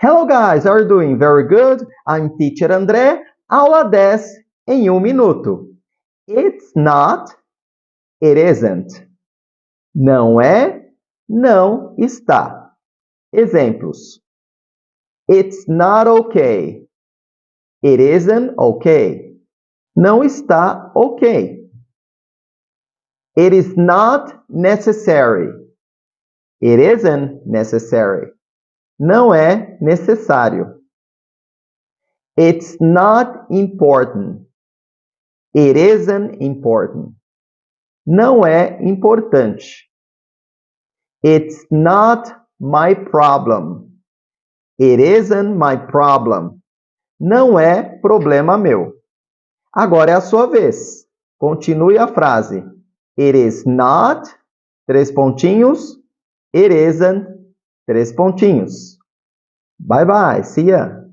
Hello guys, how are you doing? Very good. I'm Teacher André. Aula 10 em 1 minuto. It's not, it isn't. Não é, não está. Exemplos. It's not okay. It isn't okay. Não está ok. It is not necessary. It isn't necessary. Não é necessário. It's not important. It isn't important. Não é importante. It's not my problem. It isn't my problem. Não é problema meu. Agora é a sua vez. Continue a frase. It is not, 3 pontinhos. It isn't, 3 pontinhos. Bye bye, see ya!